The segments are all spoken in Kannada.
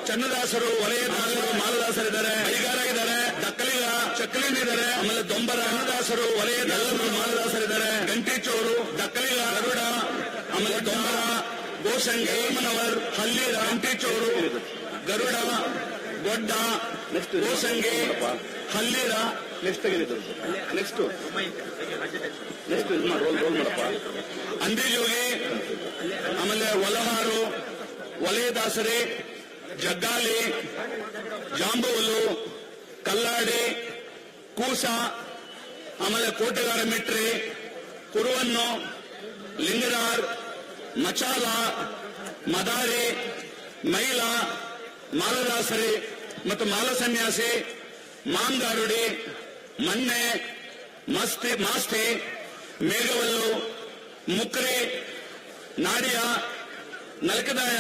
ಚನ್ನದಾಸರು, ವಲಯದಾಸರು, ಮಾಲದಾಸರಿದ್ದಾರೆ, ಐಗಾರ ಇದ್ದಾರೆ, ದಕ್ಕಲಿಗ, ಚಕ್ಕಲಿನ ಇದ್ದಾರೆ, ಆಮೇಲೆ ದೊಂಬರ, ಚನ್ನದಾಸರು, ವಲಯದಾಸರು, ಮಾಲದಾಸರಿದ್ದಾರೆ, ಗಂಟಿಚೋರು, ದಕ್ಕಲಿಗ, ಗರುಡ, ಆಮೇಲೆ ದೊಂಬರ, ಗೋಸಂಗಿ, ಹೇಮನವರ್, ಹಲ್ಲಿರ, ಗಂಟಿಚೋರು, ಗರುಡ, ಗೊಡ್ಡ, ಗೋಸಂಗಿ, ಹಲ್ಲಿರ, ನೆಕ್ಸ್ಟ್ ರೋಲ್ ಮಾಡಪ್ಪ, ಅಂದಿಜೋಗಿ, ಆಮೇಲೆ ಒಲಹಾರು, ವಲಯದಾಸರಿ, ಜಗ್ಗಾಲಿ, ಜಾಂಬುವಲು, ಕಲ್ಲಾಡಿ, ಕೂಸ, ಆಮೇಲೆ ಕೋಟೆಗಾರ ಮಿಟ್ರಿ, ಕುರುವನ್ನು, ಲಿಂಗರಾರ್, ಮಚಾಲ, ಮದಾರಿ, ಮೈಲ, ಮಾಲದಾಸರಿ ಮತ್ತು ಮಾಲ ಸನ್ಯಾಸಿ, ಮಾಂಗಾರುಡಿ, ಮನ್ನೆ, ಮಾಸ್ತಿ, ಮೇಘವಲ್ಲು, ಮುಕ್ರಿ, ನಾಡಿಯ, ನಲ್ಕದಾಯ,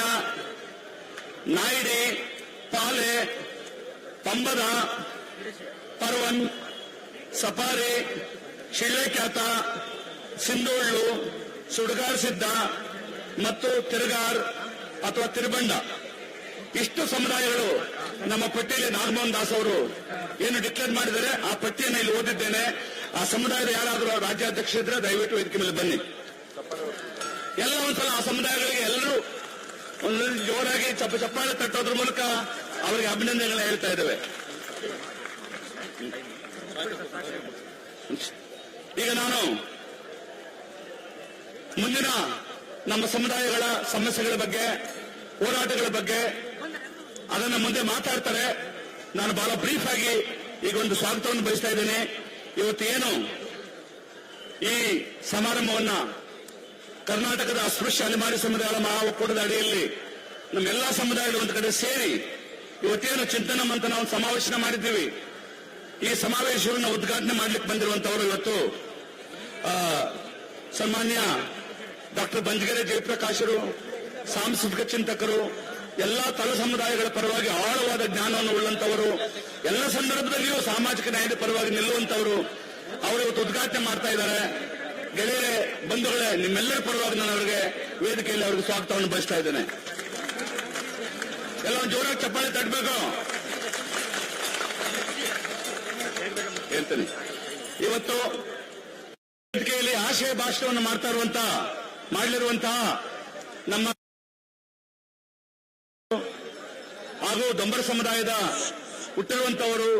ನಾಯಿಡಿ, ಪಾಲೆ, ಪಂಬದ, ಪರ್ವನ್, ಸಫಾರಿ, ಶಿಳ್ಳೆಕ್ಯಾತ, ಸಿಂಧೋಳ್ಳು, ಸುಡ್ಗಾರ್ ಸಿದ್ಧ ಮತ್ತು ತಿರುಗಾರ್ ಅಥವಾ ತಿರುಬಂಡ. ಇಷ್ಟು ಸಮುದಾಯಗಳು ನಮ್ಮ ಪಟ್ಟಿಯಲ್ಲಿ ನಾಗಮೋಹನ್ ದಾಸ್ ಅವರು ಏನು ಡಿಕ್ಲೇರ್ ಮಾಡಿದರೆ ಆ ಪಟ್ಟಿಯನ್ನು ಇಲ್ಲಿ ಓದಿದ್ದೇನೆ. ಆ ಸಮುದಾಯದ ಯಾರಾದರೂ ರಾಜ್ಯಾಧ್ಯಕ್ಷರಿದ್ರೆ ದಯವಿಟ್ಟು ವೇದಿಕೆ ಮೇಲೆ ಬನ್ನಿ. ಎಲ್ಲ ಒಂದ್ಸಲ ಆ ಸಮುದಾಯಗಳಿಗೆ ಎಲ್ಲರೂ ಒಂದು ಜೋರಾಗಿ ಚಪ್ಪಾಳೆ ತಟ್ಟೋದ್ರ ಮೂಲಕ ಅವರಿಗೆ ಅಭಿನಂದನೆಗಳನ್ನ ಹೇಳ್ತಾ ಇದ್ದೇವೆ. ಈಗ ನಾನು ಮುಂದಿನ ನಮ್ಮ ಸಮುದಾಯಗಳ ಸಮಸ್ಯೆಗಳ ಬಗ್ಗೆ, ಹೋರಾಟಗಳ ಬಗ್ಗೆ ಅದನ್ನು ಮುಂದೆ ಮಾತಾಡ್ತಾರೆ. ನಾನು ಬಹಳ ಬ್ರೀಫ್ ಆಗಿ ಈಗ ಒಂದು ಸ್ವಾಗತವನ್ನು ಬಯಸ್ತಾ ಇದ್ದೇನೆ. ಇವತ್ತು ಏನು ಈ ಸಮಾರಂಭವನ್ನ ಕರ್ನಾಟಕದ ಅಸ್ಪೃಶ್ಯ ಅಲೆಮಾರಿ ಸಮುದಾಯಗಳ ಮಹಾ ಒಕ್ಕೂಟದ ಅಡಿಯಲ್ಲಿ ನಮ್ಮೆಲ್ಲಾ ಸಮುದಾಯಗಳು ಒಂದು ಕಡೆ ಸೇರಿ ಇವತ್ತೇನು ಚಿಂತನ ಮಂಥನ ಒಂದು ಸಮಾವೇಶನ ಮಾಡಿದ್ದೀವಿ. ಈ ಸಮಾವೇಶವನ್ನು ಉದ್ಘಾಟನೆ ಮಾಡಲಿಕ್ಕೆ ಬಂದಿರುವಂತವರು ಇವತ್ತು ಸನ್ಮಾನ್ಯ ಡಾಕ್ಟರ್ ಬಂಜಗೆರೆ ಜಯಪ್ರಕಾಶರು, ಸಾಂಸ್ಕೃತಿಕ ಚಿಂತಕರು, ಎಲ್ಲಾ ತಳ ಸಮುದಾಯಗಳ ಪರವಾಗಿ ಆಳವಾದ ಜ್ಞಾನವನ್ನು ಉಳ್ಳಂತವರು, ಎಲ್ಲ ಸಂದರ್ಭದಲ್ಲಿಯೂ ಸಾಮಾಜಿಕ ನ್ಯಾಯದ ಪರವಾಗಿ ನಿಲ್ಲುವಂತವರು ಅವರು ಇವತ್ತು ಉದ್ಘಾಟನೆ ಮಾಡ್ತಾ ಇದ್ದಾರೆ. ಗೆಳೆಯರೇ, ಬಂಧುಗಳೇ, ನಿಮ್ಮೆಲ್ಲರ ಪರವಾಗಿ ನಾನು ಅವರಿಗೆ ವೇದಿಕೆಯಲ್ಲಿ ಅವರಿಗೆ ಸ್ವಾಗತವನ್ನು ಬಯಸ್ತಾ ಇದ್ದೇನೆ. ಎಲ್ಲ ಜೋರಾಗಿ ಚಪ್ಪಾಳೆ ತಟ್ಟಬೇಕು ಹೇಳ್ತೇನೆ. ಇವತ್ತು ವೇದಿಕೆಯಲ್ಲಿ ಆಶಯ ಭಾಷಣವನ್ನು ಮಾಡಲಿರುವಂತಹ ನಮ್ಮ ಹಾಗೂ ದೊಂಬರ ಸಮುದಾಯದ ಹುಟ್ಟಿರುವಂತವರು,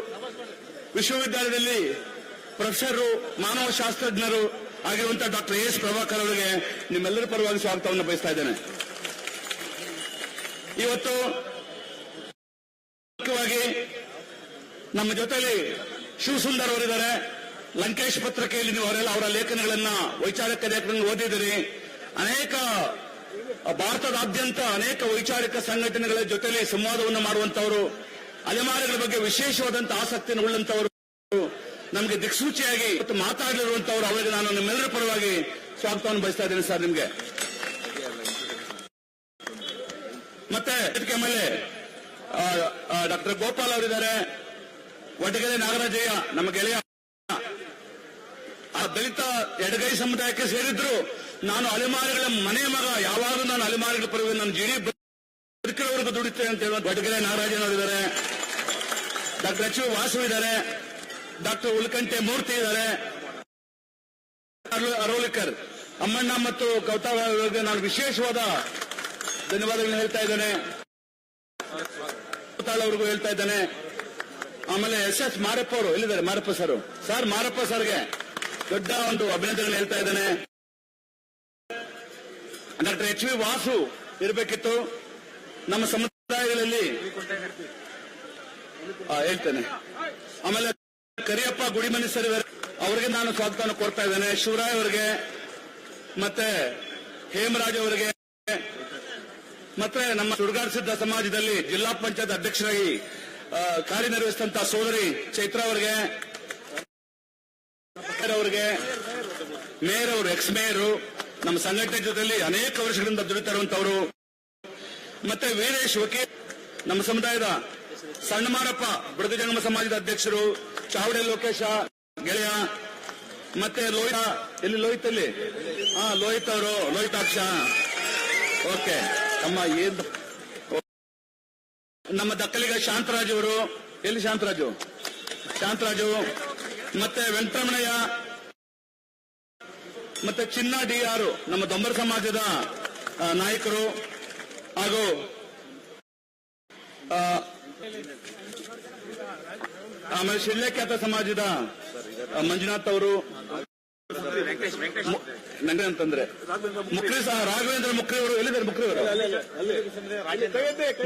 ವಿಶ್ವವಿದ್ಯಾಲಯದಲ್ಲಿ ಪ್ರೊಫೆಸರು, ಮಾನವ ಶಾಸ್ತ್ರಜ್ಞರು ಆಗಿರುವಂತಹ ಡಾಕ್ಟರ್ ಎಸ್ ಪ್ರಭಾಕರ್ ಅವರಿಗೆ ನಿಮ್ಮೆಲ್ಲರ ಪರವಾಗಿ ಸ್ವಾಗತವನ್ನು ಬಯಸ್ತಾ ಇದ್ದೇನೆ. ಇವತ್ತು ಮುಖ್ಯವಾಗಿ ನಮ್ಮ ಜೊತೆಯಲ್ಲಿ ಶಿವಸುಂದರ್ ಅವರಿದ್ದಾರೆ. ಲಂಕೇಶ್ ಪತ್ರಿಕೆಯಲ್ಲಿ ನೀವು ಅವರ ಲೇಖನಗಳನ್ನ, ವೈಚಾರಿಕ ಲೇಖನಗಳನ್ನು ಓದಿದಿರಿ. ಅನೇಕ ಭಾರತದಾದ್ಯಂತ ಅನೇಕ ವೈಚಾರಿಕ ಸಂಘಟನೆಗಳ ಜೊತೆಯಲ್ಲಿ ಸಂವಾದವನ್ನು ಮಾಡುವಂತವರು, ಅಲೆಮಾರಿಗಳ ಬಗ್ಗೆ ವಿಶೇಷವಾದಂತಹ ಆಸಕ್ತಿಯನ್ನು ಉಳ್ಳಂತವರು, ನಮಗೆ ದಿಕ್ಸೂಚಿಯಾಗಿ ಮಾತಾಡಲಿರುವಂತವರು, ಅವರಿಗೆ ನಾನು ನಿಮ್ಮೆಲ್ಲರ ಪರವಾಗಿ ಸ್ವಾಗತವನ್ನು ಬಯಸ್ತಾ ಇದ್ದೇನೆ ಸರ್ ನಿಮ್ಗೆ. ಮತ್ತೆ ಇದಕ್ಕೆ ಮೇಲೆ ಡಾಕ್ಟರ್ ಗೋಪಾಲ್ ಅವರಿದ್ದಾರೆ, ವಡಗೆರೆ ನಾಗರಾಜಯ್ಯ ನಮ್ಮ ಗೆಳೆಯ, ಆ ದಲಿತ ಎಡಗೈ ಸಮುದಾಯಕ್ಕೆ ಸೇರಿದ್ರು. ನಾನು ಅಲೆಮಾರಿಗಳ ಮನೆ ಮಗ, ಯಾವಾಗಲೂ ನಾನು ಅಲೆಮಾರಿಗಳ ಪರವಾಗಿ ನಾನು ಜಿಡಿ ಬದುಕಿರೋವರೆಗೂ ದುಡಿತೇನೆ ಅಂತ ಹೇಳುವ ವಡಗೆರೆ ನಾಗರಾಜನವರಿದ್ದಾರೆ, ಡಾಕ್ಟರ್ ಎಚ್ ವಾಸು ಇದ್ದಾರೆ, ಡಾಕ್ಟರ್ ಉಲ್ಕಂಟೆ ಮೂರ್ತಿ ಇದ್ದಾರೆ, ಅರೋಲಿಕರ್ ಅಮ್ಮಣ್ಣ ಮತ್ತು ಕೌತಾಳ ಅವರಿಗೆ ನಾನು ವಿಶೇಷವಾದ ಧನ್ಯವಾದಗಳನ್ನು ಹೇಳ್ತಾ ಇದ್ದೇನೆ. ಕೌತಾಳ ಅವ್ರಿಗೂ ಹೇಳ್ತಾ ಇದ್ದೇನೆ. ಆಮೇಲೆ ಎಸ್ ಮಾರಪ್ಪ ಅವರು ಎಲ್ಲಿದ್ದಾರೆ? ಮಾರಪ್ಪ ಸರ್ ಮಾರಪ್ಪ ಸರ್ಗೆ ದೊಡ್ಡ ಒಂದು ಅಭಿನಂದನೆಗಳನ್ನು ಹೇಳ್ತಾ ಇದ್ದೇನೆ. ಡಾಕ್ಟರ್ ಎಚ್ ವಿ ವಾಸು ಇರಬೇಕಿತ್ತು ನಮ್ಮ ಸಮುದಾಯಗಳಲ್ಲಿ ಹೇಳ್ತೇನೆ. ಆಮೇಲೆ ಕರಿಯಪ್ಪ ಗುಡಿಮನಿ ಸರ್ ಅವರಿಗೆ ನಾನು ಸ್ವಾಗತವನ್ನು ಕೋರ್ತಾ ಇದ್ದೇನೆ. ಶಿವರಾಯ್ ಅವರಿಗೆ, ಮತ್ತೆ ಹೇಮರಾಜ್ ಅವರಿಗೆ, ಮತ್ತೆ ನಮ್ಮ ಸುಡ್ಗಾರ್ ಸಿದ್ಧ ಸಮಾಜದಲ್ಲಿ ಜಿಲ್ಲಾ ಪಂಚಾಯತ್ ಅಧ್ಯಕ್ಷರಾಗಿ ಕಾರ್ಯನಿರ್ವಹಿಸಿದಂತಹ ಸೋದರಿ ಚೈತ್ರ ಅವರಿಗೆ, ಮೇಯರ್ ಅವರು, ಎಕ್ಸ್ ಮೇಯರು, ನಮ್ಮ ಸಂಘಟನೆ ಜೊತೆಯಲ್ಲಿ ಅನೇಕ ವರ್ಷಗಳಿಂದ ದುಡಿತಾ ಇರುವಂತವರು, ಮತ್ತೆ ವೀರೇಶ್ ವಕೀಲ್ ನಮ್ಮ ಸಮುದಾಯದ, ಸಣ್ಣ ಮಾರಪ್ಪ ಬುಡದ ಜಂಗಮ ಸಮಾಜದ ಅಧ್ಯಕ್ಷರು, ಚಾವಡೆ ಲೋಕೇಶ ಗೆಳೆಯ, ಮತ್ತೆ ಲೋಹಿತ ಎಲ್ಲಿ ಲೋಹಿತಲ್ಲಿ ಲೋಹಿತ್ ಅವರು, ಲೋಹಿತಾಕ್ಷ, ಓಕೆ ಅಮ್ಮ. ನಮ್ಮ ದಕ್ಕಲಿಗ ಶಾಂತರಾಜ್ ಅವರು, ಎಲ್ಲಿ ಶಾಂತರಾಜು ಮತ್ತೆ ವೆಂಕಟರಮಣಯ್ಯ ಮತ್ತೆ ಚಿನ್ನ DR ನಮ್ಮ ದೊಂಬರ ಸಮಾಜದ ನಾಯಕರು ಹಾಗೂ ಆಮೇಲೆ ಶಿಳ್ಳೆಖ್ಯಾತ ಸಮಾಜದ ಮಂಜುನಾಥ್ ಅವರು, ಅಂತಂದ್ರೆ ಮುಕ್ರಿ ರಾಘವೇಂದ್ರ ಮುಕ್ರಿ ಅವರು ಎಲ್ಲಿದ್ದಾರೆ?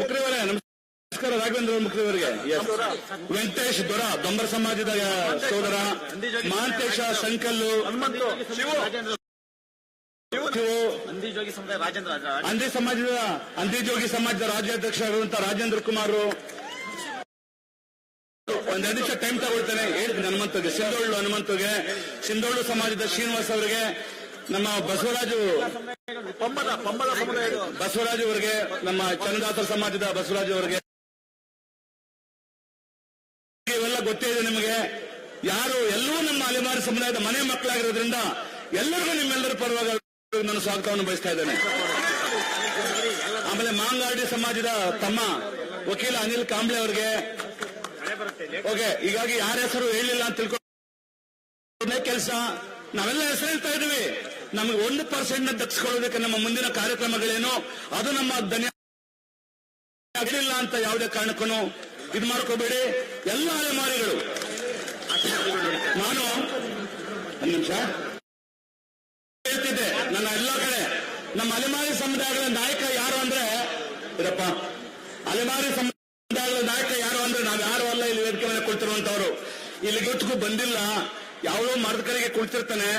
ಮುಕ್ರಿಯವರೇ ನಮಸ್ಕಾರ. ರಾಘವೇಂದ್ರ ಮುಕ್ರಿ ಅವರಿಗೆ ವೆಂಕಟೇಶ್ ದೊರ ದೊಂಬರ ಸಮಾಜದ ಸೋದರ, ಮಹಾಂತೇಶ ಸಂಕಲ್ಲು, ಅಂದಿಜೋಗಿ ಸಮಾಜದ ರಾಜ್ಯಾಧ್ಯಕ್ಷರಾಗಿರುವಂತಹ ರಾಜೇಂದ್ರ ಕುಮಾರ್, ಒಂದೆರಡು ನಿಮಿಷ ಟೈಮ್ ತಗೊಳ್ತೇನೆ, ಹೇಳ್ತೀನಿ ಹನುಮಂತಗೆ, ಸಿಂಧೋಳು ಸಮಾಜದ ಶ್ರೀನಿವಾಸ್ ಅವರಿಗೆ, ನಮ್ಮ ಬಸವರಾಜು ಅವರಿಗೆ, ನಮ್ಮ ಚನ್ನದಾಸರ ಸಮಾಜದ ಬಸವರಾಜು ಅವರಿಗೆ, ಇವೆಲ್ಲ ಗೊತ್ತೇ ಇದೆ ನಿಮಗೆ. ಯಾರು ಎಲ್ಲವೂ ನಮ್ಮ ಅಲೆಮಾರಿ ಸಮುದಾಯದ ಮನೆ ಮಕ್ಕಳಾಗಿರೋದ್ರಿಂದ ಎಲ್ಲರಿಗೂ ನಿಮ್ಮೆಲ್ಲರ ಪರವಾಗಿ ನಾನು ಸ್ವಾಗತವನ್ನು ಬಯಸ್ತಾ ಇದ್ದೇನೆ. ಆಮೇಲೆ ಮಾಂಗಾಡಿ ಸಮಾಜದ ತಮ್ಮ ವಕೀಲ ಅನಿಲ್ ಕಾಂಬ್ಳೆ ಅವರಿಗೆ, ಓಕೆ, ಹೀಗಾಗಿ ಯಾರ ಹೆಸರು ಹೇಳಿಲ್ಲ ಅಂತ ತಿಳ್ಕೊಂಡ ಕೆಲಸ ನಾವೆಲ್ಲ ಹೆಸರು ಹೇಳ್ತಾ ಇದೀವಿ. ನಮಗೆ 1% ದಕ್ಕಿಸ್ಕೊಳ್ಳೋದಕ್ಕೆ ನಮ್ಮ ಮುಂದಿನ ಕಾರ್ಯಕ್ರಮಗಳೇನು ಅದು ನಮ್ಮ ಧನ್ಯ ಆಗಲಿಲ್ಲ ಅಂತ ಯಾವುದೇ ಕಾರಣಕ್ಕೂ ಇದು ಮಾಡ್ಕೋಬೇಡಿ. ಎಲ್ಲ ಅಲೆಮಾರಿಗಳು, ನಾನು ಒಂದು ನಿಮಿಷ ಹೇಳ್ತಿದ್ದೆ, ನನ್ನ ಎಲ್ಲ ಕಡೆ ನಮ್ಮ ಅಲೆಮಾರಿ ಸಮುದಾಯಗಳ ನಾಯಕ ಯಾರು ಅಂದ್ರೆ ಇದಪ್ಪ, ಅಲೆಮಾರಿ ಸಮುದಾಯಗಳ ನಾಯಕ ಯಾರು ಅಂದ್ರೆ ನಾವು ಯಾರು ಅಲ್ಲ. ಇಲ್ಲಿ ವೇದಿಕೆ ಮೇಲೆ ಕುಳಿತಿರುವಂತವ್ರು ಇಲ್ಲಿ ಗೊತ್ತಿಗೂ ಬಂದಿಲ್ಲ, ಯಾವಳೋ ಮರದ ಕಡೆಗೆ ಕುಳಿತಿರ್ತಾನೆ,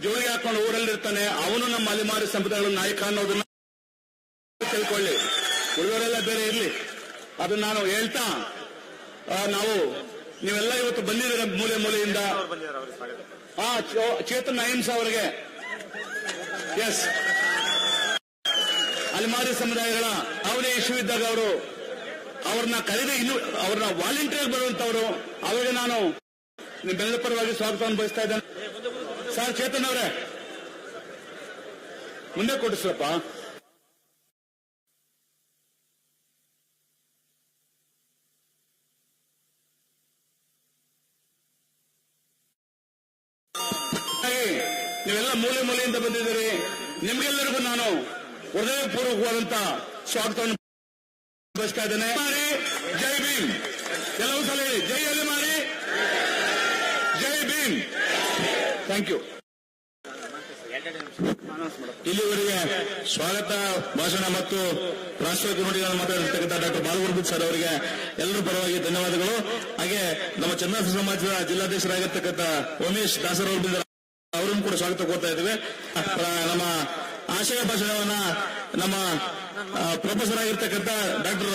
ಜೋಳಿಗೆ ಹಾಕೊಂಡು ಊರಲ್ಲಿರ್ತಾನೆ, ಅವನು ನಮ್ಮ ಅಲೆಮಾರಿ ಸಮುದಾಯಗಳ ನಾಯಕ ಅನ್ನೋದನ್ನ ತಿಳ್ಕೊಳ್ಳಿ. ಉಳಿದವರೆಲ್ಲ ಬೇರೆ ಇರ್ಲಿ, ಅದನ್ನ ನಾನು ಹೇಳ್ತಾ, ನಾವು ನೀವೆಲ್ಲ ಇವತ್ತು ಬಂದಿದ್ದೀರ ಮೂಲೆಯಿಂದ. ಚೇತನ್ ಅಹಿಂಸ ಅವರಿಗೆ, ಎಸ್, ಅಲೆಮಾರಿ ಸಮುದಾಯಗಳ ಅವರೇ ಇಶ್ಯೂ ಇದ್ದಾಗ ಅವ್ರನ್ನ ಕರೆದು ಅವ್ರನ್ನ ವಾಲಂಟಿಯರ್ ಬರುವಂತವ್ರು, ಅವರಿಗೆ ನಾನು ನಿಮ್ಮೆಲ್ಲರ ಪರವಾಗಿ ಸ್ವಾಗತವನ್ನು ಬಯಸ್ತಾ ಇದ್ದೇನೆ. ಸರ್ ಚೇತನ್ ಅವರೇ ಮುಂದೆ ಕೊಡಿಸ್ರಪ್ಪ. ನೀವೆಲ್ಲ ಮೂಲೆಯಿಂದ ಬಂದಿದ್ದೀರಿ, ನಿಮ್ಗೆಲ್ಲರಿಗೂ ನಾನು ಹೃದಯಪೂರ್ವಕವಾದಂತ ಸ್ವಾಗತವನ್ನು ಬಯಸ್ತಾ ಇದ್ದೇನೆ. ಜೈ ಭೀಮ್, ಕೆಲವು ಸಲ ಹೇಳಿ ಜೈ ಅಲೆಮಾರಿ, ಜೈ ಭೀಮ್. Thank you. ಇಲ್ಲಿವರೆಗೆ ಸ್ವಾಗತ ಭಾಷಣ ಮತ್ತು ಪ್ರಾಸ್ತಾವಿಕ ನುಡಿಗಳನ್ನು ಮಾತಾಡಿರ್ತಕ್ಕಂಥ ಡಾಕ್ಟರ್ ಬಾಲಗುರುಬುದ್ ಸರ್ ಅವರಿಗೆ ಎಲ್ಲರ ಪರವಾಗಿ ಧನ್ಯವಾದಗಳು. ಹಾಗೆ ನಮ್ಮ ಚನ್ನದಾಸ ಸಮಾಜದ ಜಿಲ್ಲಾಧ್ಯಕ್ಷರಾಗಿರ್ತಕ್ಕಂಥ ಉಮೇಶ್ ದಾಸರ್ ಅವರು ಅವರನ್ನು ಕೂಡ ಸ್ವಾಗತ ಕೋರ್ತಾ ಇದ್ದೇವೆ. ನಮ್ಮ ಆಶಯ ಭಾಷಣವನ್ನ ನಮ್ಮ ಪ್ರೊಫೆಸರ್ ಆಗಿರ್ತಕ್ಕಂಥ ಡಾಕ್ಟರ್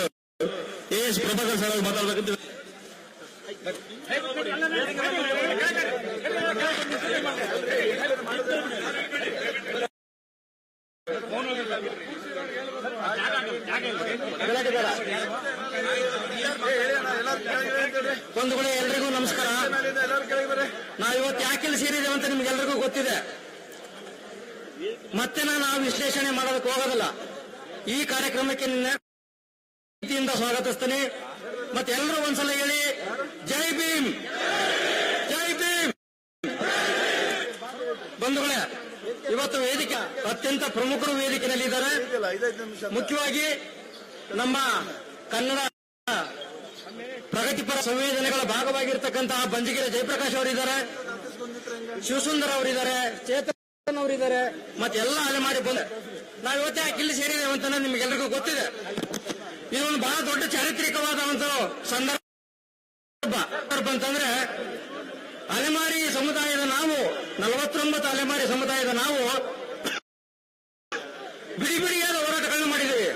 AS ಪ್ರಭಾಕರ್ ಸರ್ ಅವರು ಮಾತಾಡಬೇಕಂತ. ಒಂದು ಕಡೆ ಎಲ್ರಿಗೂ ನಮಸ್ಕಾರ. ನಾವಿವತ್ತು ಯಾಕೆ ಸೇರಿದ್ದೇವೆ ಅಂತ ನಿಮ್ಗೆಲ್ರಿಗೂ ಗೊತ್ತಿದೆ. ಮತ್ತೆ ನಾನು ಆ ವಿಶ್ಲೇಷಣೆ ಮಾಡೋದಕ್ಕೆ ಹೋಗೋದಿಲ್ಲ. ಈ ಕಾರ್ಯಕ್ರಮಕ್ಕೆ ಪ್ರೀತಿಯಿಂದ ಸ್ವಾಗತಿಸ್ತೇನೆ. ಮತ್ತೆ ಎಲ್ಲರೂ ಒಂದ್ಸಲ ಹೇಳಿ ಜೈ ಭೀಮ್, ಜೈ ಭೀಮ್. ಬಂಧುಗಳೇ, ಇವತ್ತು ವೇದಿಕೆ ಅತ್ಯಂತ ಪ್ರಮುಖರು ವೇದಿಕೆಯಲ್ಲಿದ್ದಾರೆ. ಮುಖ್ಯವಾಗಿ ನಮ್ಮ ಕನ್ನಡ ಪ್ರಗತಿಪರ ಸಂವೇದನೆಗಳ ಭಾಗವಾಗಿರ್ತಕ್ಕಂತಹ ಬಂಜಿಗೆರೆ ಜಯಪ್ರಕಾಶ್ ಅವರಿದ್ದಾರೆ, ಶಿವಸುಂದರ್ ಅವರಿದ್ದಾರೆ, ಚೇತನ್ ಅವರಿದ್ದಾರೆ, ಮತ್ತೆ ಎಲ್ಲ ಅಲೆಮಾರಿ ಬಂದ. ನಾವು ಇವತ್ತೇ ಇಲ್ಲಿ ಸೇರಿದ್ದೇವೆ ಅಂತ ನಿಮ್ಗೆಲ್ರಿಗೂ ಗೊತ್ತಿದೆ. ಇದೊಂದು ಬಹಳ ದೊಡ್ಡ ಚಾರಿತ್ರಿಕವಾದ ಸಂದರ್ಭ ಅಂತಂದ್ರೆ, ಅಲೆಮಾರಿ ಸಮುದಾಯದ ನಾವು 49 ಅಲೆಮಾರಿ ಸಮುದಾಯದ ನಾವು ಬಿಡಿ ಬಿಡಿಯಾದ ಹೋರಾಟಗಳನ್ನು ಮಾಡಿದ್ದೀವಿ.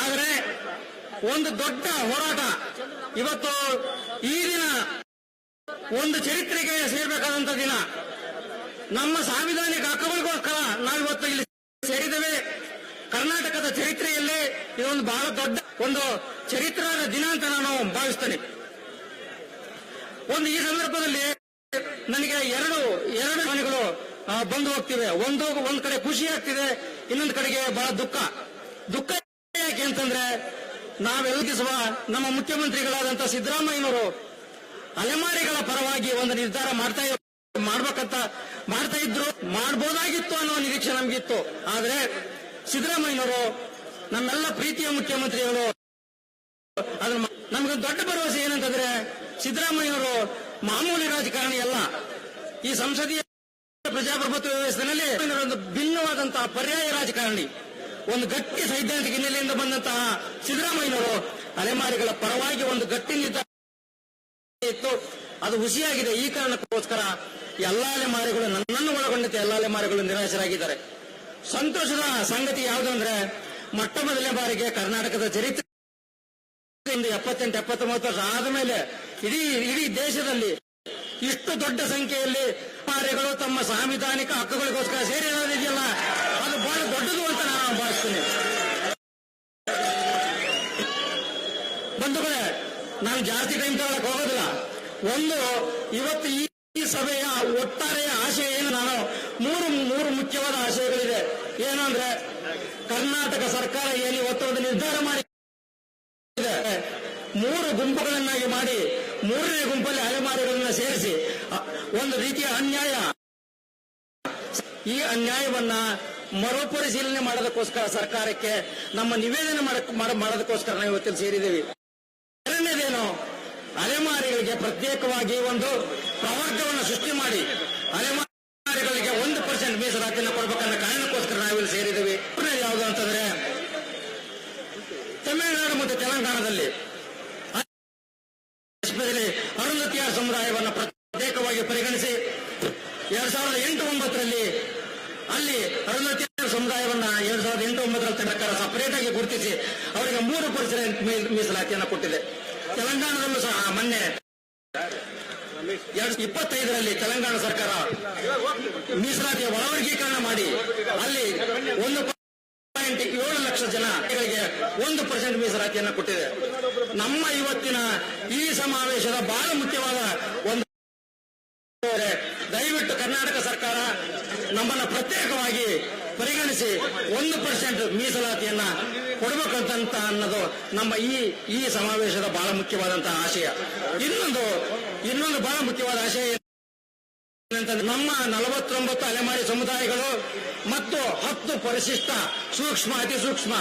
ಆದರೆ ಒಂದು ದೊಡ್ಡ ಹೋರಾಟ ಇವತ್ತು ಈ ದಿನ ಒಂದು ಚರಿತ್ರೆಗೆ ಸೇರಬೇಕಾದಂತ ದಿನ. ನಮ್ಮ ಸಾಂವಿಧಾನಿಕ ಹಕ್ಕುಗಳಿಗೋಸ್ಕರ ನಾವಿವತ್ತು ಇಲ್ಲಿ ಸೇರಿದ್ದೇವೆ. ಕರ್ನಾಟಕದ ಚರಿತ್ರೆಯಲ್ಲಿ ಇದೊಂದು ಬಹಳ ದೊಡ್ಡ ಒಂದು ಚರಿತ್ರದ ದಿನ ಅಂತ ನಾನು ಭಾವಿಸ್ತೇನೆ. ಈ ಸಂದರ್ಭದಲ್ಲಿ ನನಗೆ ಎರಡು ಮನೆಗಳು ಬಂದು ಹೋಗ್ತಿವೆ. ಒಂದ್ ಕಡೆ ಖುಷಿ ಆಗ್ತಿದೆ, ಇನ್ನೊಂದು ಕಡೆಗೆ ಬಹಳ ದುಃಖ ಯಾಕೆ ಅಂತಂದ್ರೆ, ನಾವೆಲ್ಲಗಿಸುವ ನಮ್ಮ ಮುಖ್ಯಮಂತ್ರಿಗಳಾದಂತಹ ಸಿದ್ದರಾಮಯ್ಯನವರು ಅಲೆಮಾರಿಗಳ ಪರವಾಗಿ ಒಂದು ನಿರ್ಧಾರ ಮಾಡ್ತಾ ಇದ್ರು, ಮಾಡಬಹುದಾಗಿತ್ತು ಅನ್ನೋ ನಿರೀಕ್ಷೆ ನಮಗಿತ್ತು. ಆದ್ರೆ ಸಿದ್ದರಾಮಯ್ಯನವರು ನಮ್ಮೆಲ್ಲ ಪ್ರೀತಿಯ ಮುಖ್ಯಮಂತ್ರಿಗಳು ನಮ್ಗೆ ದೊಡ್ಡ ಭರವಸೆ ಏನಂತಂದ್ರೆ ಸಿದ್ದರಾಮಯ್ಯನವರು ಮಾಮೂಲಿ ರಾಜಕಾರಣಿ ಅಲ್ಲ. ಈ ಸಂಸದೀಯ ಪ್ರಜಾಪ್ರಭುತ್ವ ವ್ಯವಸ್ಥೆಯಲ್ಲಿ ಒಂದು ಭಿನ್ನವಾದಂತಹ ಪರ್ಯಾಯ ರಾಜಕಾರಣಿ, ಒಂದು ಗಟ್ಟಿ ಸೈದ್ಧಾಂತಿಕ ಹಿನ್ನೆಲೆಯಿಂದ ಬಂದಂತಹ ಸಿದ್ದರಾಮಯ್ಯನವರು ಅಲೆಮಾರಿಗಳ ಪರವಾಗಿ ಒಂದು ಗಟ್ಟಿ ನಿರ್ಧಾರ ಇತ್ತು. ಅದು ಹುಸಿಯಾಗಿದೆ. ಈ ಕಾರಣಕ್ಕೋಸ್ಕರ ಎಲ್ಲಾ ಅಲೆಮಾರಿಗಳು, ನನ್ನನ್ನು ಒಳಗೊಂಡಂತೆ ಎಲ್ಲಾ ಅಲೆಮಾರಿಗಳು ನಿರಾಶರಾಗಿದ್ದಾರೆ. ಸಂತೋಷದ ಸಂಗತಿ ಯಾವುದಂದ್ರೆ ಮೊಟ್ಟ ಮೊದಲನೇ ಬಾರಿಗೆ ಕರ್ನಾಟಕದ ಚರಿತ್ರೆ 78-79 ವರ್ಷ ಆದಮೇಲೆ ಇಡೀ ದೇಶದಲ್ಲಿ ಇಷ್ಟು ದೊಡ್ಡ ಸಂಖ್ಯೆಯಲ್ಲಿ ಅಲೆಮಾರಿಗಳು ತಮ್ಮ ಸಾಂವಿಧಾನಿಕ ಹಕ್ಕುಗಳಿಗೋಸ್ಕರ ಸೇರಿರೋದಿದೆಯಲ್ಲ, ಅದು ಬಹಳ ದೊಡ್ಡದು ಅಂತ ನಾನು ಭಾವಿಸ್ತೇನೆ. ಬಂಧುಗಳೇ, ನಾನು ಜಾಸ್ತಿ ಟೈಮ್ ತಗೊಳಕ್ ಹೋಗೋದಿಲ್ಲ. ಒಂದು, ಇವತ್ತು ಈ ಸಭೆಯ ಒಟ್ಟಾರೆ ಆಶಯ ಏನು? ನಾನು ಮೂರು ಮುಖ್ಯವಾದ ಆಶಯಗಳಿದೆ. ಏನಂದ್ರೆ, ಕರ್ನಾಟಕ ಸರ್ಕಾರ ಏನು ಇವತ್ತು ಒಂದು ನಿರ್ಧಾರ ಮಾಡಿ 3 ಗುಂಪುಗಳನ್ನಾಗಿ ಮಾಡಿ 3ನೇ ಗುಂಪಲ್ಲಿ ಅಲೆಮಾರಿಗಳನ್ನ ಸೇರಿಸಿ ಒಂದು ರೀತಿಯ ಅನ್ಯಾಯ, ಈ ಅನ್ಯಾಯವನ್ನ ಮರುಪರಿಶೀಲನೆ ಮಾಡೋದಕ್ಕೋಸ್ಕರ ಸರ್ಕಾರಕ್ಕೆ ನಮ್ಮ ನಿವೇದನೆ ಮಾಡೋದಕ್ಕೋಸ್ಕರ ನಾವು ಇವತ್ತಿಲ್ಲಿ ಸೇರಿದ್ದೇವೆ. ಎರಡನೇದೇನು, ಅಲೆಮಾರಿಗಳಿಗೆ ಪ್ರತ್ಯೇಕವಾಗಿ ಒಂದು ಪ್ರವರ್ಗವನ್ನು ಸೃಷ್ಟಿ ಮಾಡಿ ಅಲೆಮಾರಿಗಳಿಗೆ 1% ಮೀಸಲಾತಿಯನ್ನು ಕೊಡಬೇಕನ್ನೋ ಕಾರಣಕ್ಕೋಸ್ಕರ ನಾವಿಲ್ಲಿ ಸೇರಿದ್ದೇವೆ. ಯಾವುದು ಅಂತಂದ್ರೆ, ತಮಿಳುನಾಡು ಮತ್ತು ತೆಲಂಗಾಣದಲ್ಲಿ ಅರುಂಧತಿಯರ ಸಮುದಾಯವನ್ನು ಪ್ರತ್ಯೇಕವಾಗಿ ಪರಿಗಣಿಸಿ 2008-9ರಲ್ಲಿ ಅಲ್ಲಿ ಅರುಂಧತಿಯರ ಸಮುದಾಯವನ್ನ 2008-9ರಲ್ಲಿ ಸರ್ಕಾರ ಸಪರೇಟ್ ಆಗಿ ಗುರುತಿಸಿ ಅವರಿಗೆ 3% ಮೀಸಲಾತಿಯನ್ನು ಕೊಟ್ಟಿದೆ. ತೆಲಂಗಾಣದಲ್ಲೂ ಸಹ ಮೊನ್ನೆ 2025ರಲ್ಲಿ ತೆಲಂಗಾಣ ಸರ್ಕಾರ ಮೀಸಲಾತಿಯ ಒಳವರ್ಗೀಕರಣ ಮಾಡಿ ಅಲ್ಲಿ 1.7 ಲಕ್ಷ ಜನಗಳಿಗೆ 1% ಮೀಸಲಾತಿಯನ್ನು ಕೊಟ್ಟಿದೆ. ನಮ್ಮ ಇವತ್ತಿನ ಈ ಸಮಾವೇಶದ ಬಹಳ ಮುಖ್ಯವಾದ ಒಂದು, ದಯವಿಟ್ಟು ಕರ್ನಾಟಕ ಸರ್ಕಾರ ನಮ್ಮನ್ನ ಪ್ರತ್ಯೇಕವಾಗಿ ಪರಿಗಣಿಸಿ 1% ಮೀಸಲಾತಿಯನ್ನ ಕೊಡಬೇಕಂತ ಅನ್ನೋದು ನಮ್ಮ ಈ ಸಮಾವೇಶದ ಬಹಳ ಮುಖ್ಯವಾದಂತಹ ಆಶಯ. ಇನ್ನೊಂದು ಬಹಳ ಮುಖ್ಯವಾದ ಆಶಯ ಏನಂತಂದ್ರೆ, ನಮ್ಮ 49 ಅಲೆಮಾರಿ ಸಮುದಾಯಗಳು ಮತ್ತು 10 ಪರಿಶಿಷ್ಟ ಸೂಕ್ಷ್ಮ ಅತಿ ಸೂಕ್ಷ್ಮ